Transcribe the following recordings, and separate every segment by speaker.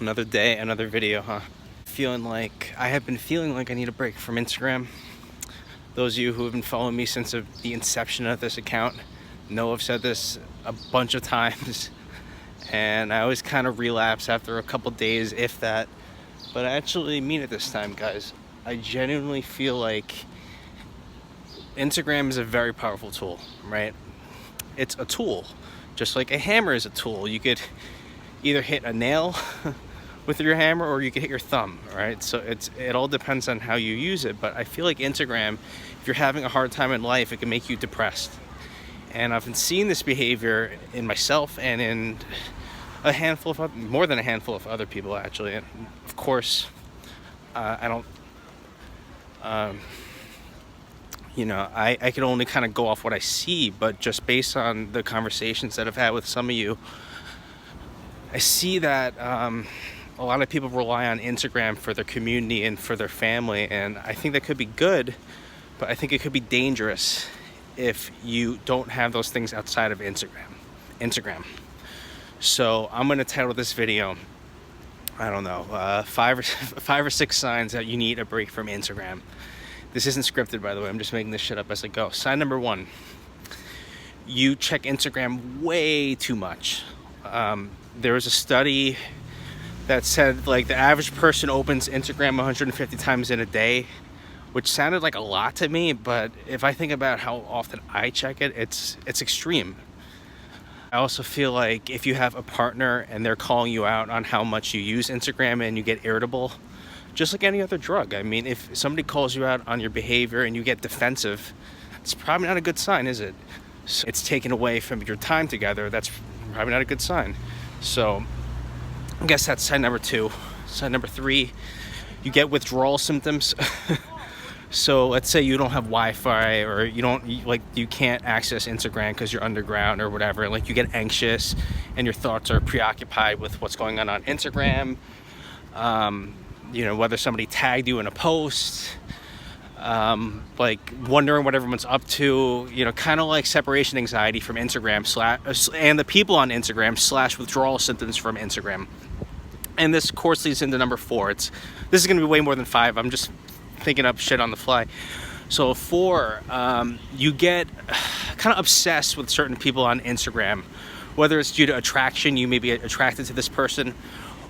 Speaker 1: Another day, another video, huh? I have been feeling like I need a break from Instagram. Those of you who have been following me since the inception of this account know I've said this a bunch of times, and I always kind of relapse after a couple days, if that. But I actually mean it this time, guys. I genuinely feel like Instagram is a very powerful tool, right? It's a tool, just like a hammer is a tool. You could either hit a nail with your hammer or you could hit your thumb, right? So it all depends on how you use it. But I feel like Instagram, if you're having a hard time in life, it can make you depressed. And I've been seeing this behavior in myself and in more than a handful of other people, actually. And of course, I don't, I can only kind of go off what I see, but just based on the conversations that I've had with some of you, I see that a lot of people rely on Instagram for their community and for their family, and I think that could be good, but I think it could be dangerous if you don't have those things outside of Instagram. So I'm going to title this video, I don't know, five or six signs that you need a break from Instagram. This isn't scripted, by the way. I'm just making this shit up as I go. Sign number one: you check Instagram way too much. There was a study that said like the average person opens Instagram 150 times in a day, which sounded like a lot to me, but if I think about how often I check it, it's extreme. I also feel like if you have a partner and they're calling you out on how much you use Instagram and you get irritable, just like any other drug. I mean, if somebody calls you out on your behavior and you get defensive, it's probably not a good sign, is it? So it's taken away from your time together. That's probably not a good sign. So I guess that's sign number two. Sign number three, you get withdrawal symptoms. So let's say you don't have Wi-Fi, or you can't access Instagram because you're underground or whatever. Like you get anxious and your thoughts are preoccupied with what's going on Instagram. Whether somebody tagged you in a post, like wondering what everyone's up to, kind of like separation anxiety from Instagram and the people on Instagram / withdrawal symptoms from Instagram. And this course leads into number four. This is going to be way more than five. I'm just thinking up shit on the fly. So four, you get kind of obsessed with certain people on Instagram, whether it's due to attraction, you may be attracted to this person,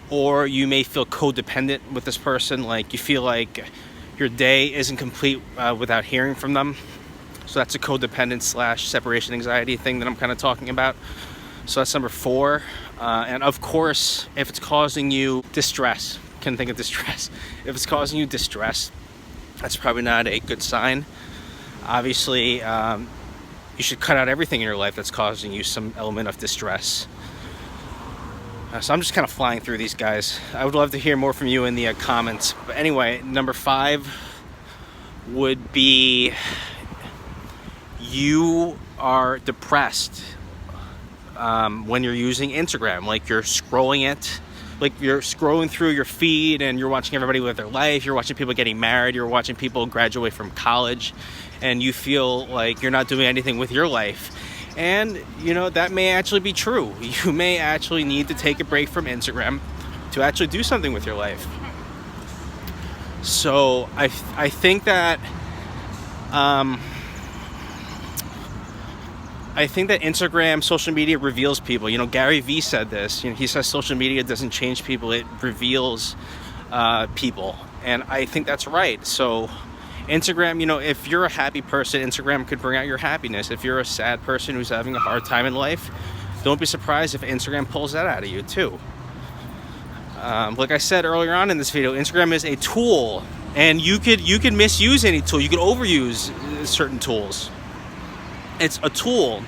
Speaker 1: or you may feel codependent with this person, like you feel like your day isn't complete without hearing from them. So that's a codependent / separation anxiety thing that I'm kind of talking about. So that's number four. And of course, if it's causing you distress, if it's causing you distress, that's probably not a good sign. Obviously, you should cut out everything in your life that's causing you some element of distress. So I'm just kind of flying through these, guys. I would love to hear more from you in the comments. But anyway, number five would be you are depressed when you're using Instagram. Like you're scrolling it. Like you're scrolling through your feed and you're watching everybody live their life. You're watching people getting married. You're watching people graduate from college. And you feel like you're not doing anything with your life. And, that may actually be true. You may actually need to take a break from Instagram to actually do something with your life. So I think that Instagram, social media reveals people. Gary Vee said this. He says social media doesn't change people, it reveals people. And I think that's right. So Instagram, if you're a happy person, Instagram could bring out your happiness. If you're a sad person who's having a hard time in life, don't be surprised if Instagram pulls that out of you too. Like I said earlier on in this video, Instagram is a tool, and you could misuse any tool. You could overuse certain tools. It's a tool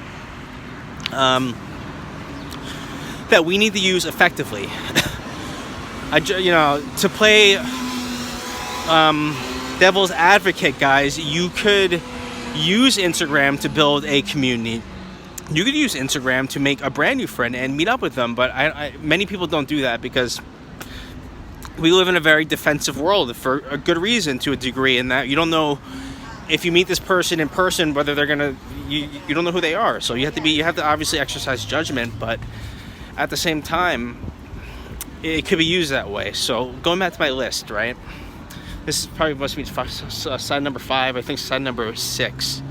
Speaker 1: that we need to use effectively. To play devil's advocate, guys, you could use Instagram to build a community. You could use Instagram to make a brand new friend and meet up with them, but many people don't do that because we live in a very defensive world for a good reason, to a degree, in that you don't know if you meet this person in person whether they're gonna you don't know who they are. So you have to obviously exercise judgment, but at the same time, it could be used that way. So going back to my list, right? This is probably must be side number 5. I think side number 6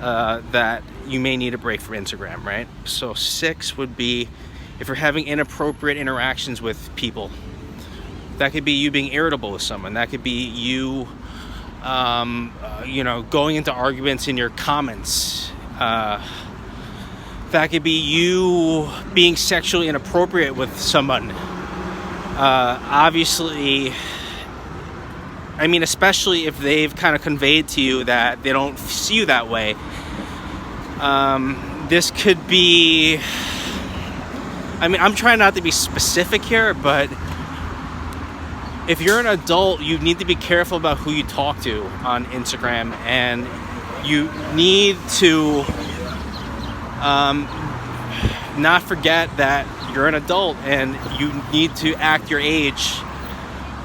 Speaker 1: that you may need a break from Instagram, right? So 6 would be if you're having inappropriate interactions with people. That could be you being irritable with someone. That could be you, going into arguments in your comments. That could be you being sexually inappropriate with someone. Obviously, I mean, especially if they've kind of conveyed to you that they don't see you that way. This could be, I mean, I'm trying not to be specific here, but if you're an adult, you need to be careful about who you talk to on Instagram, and you need to not forget that you're an adult and you need to act your age,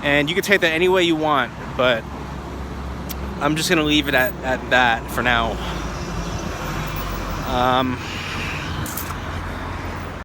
Speaker 1: and you can take that any way you want, but I'm just gonna leave it at that for now.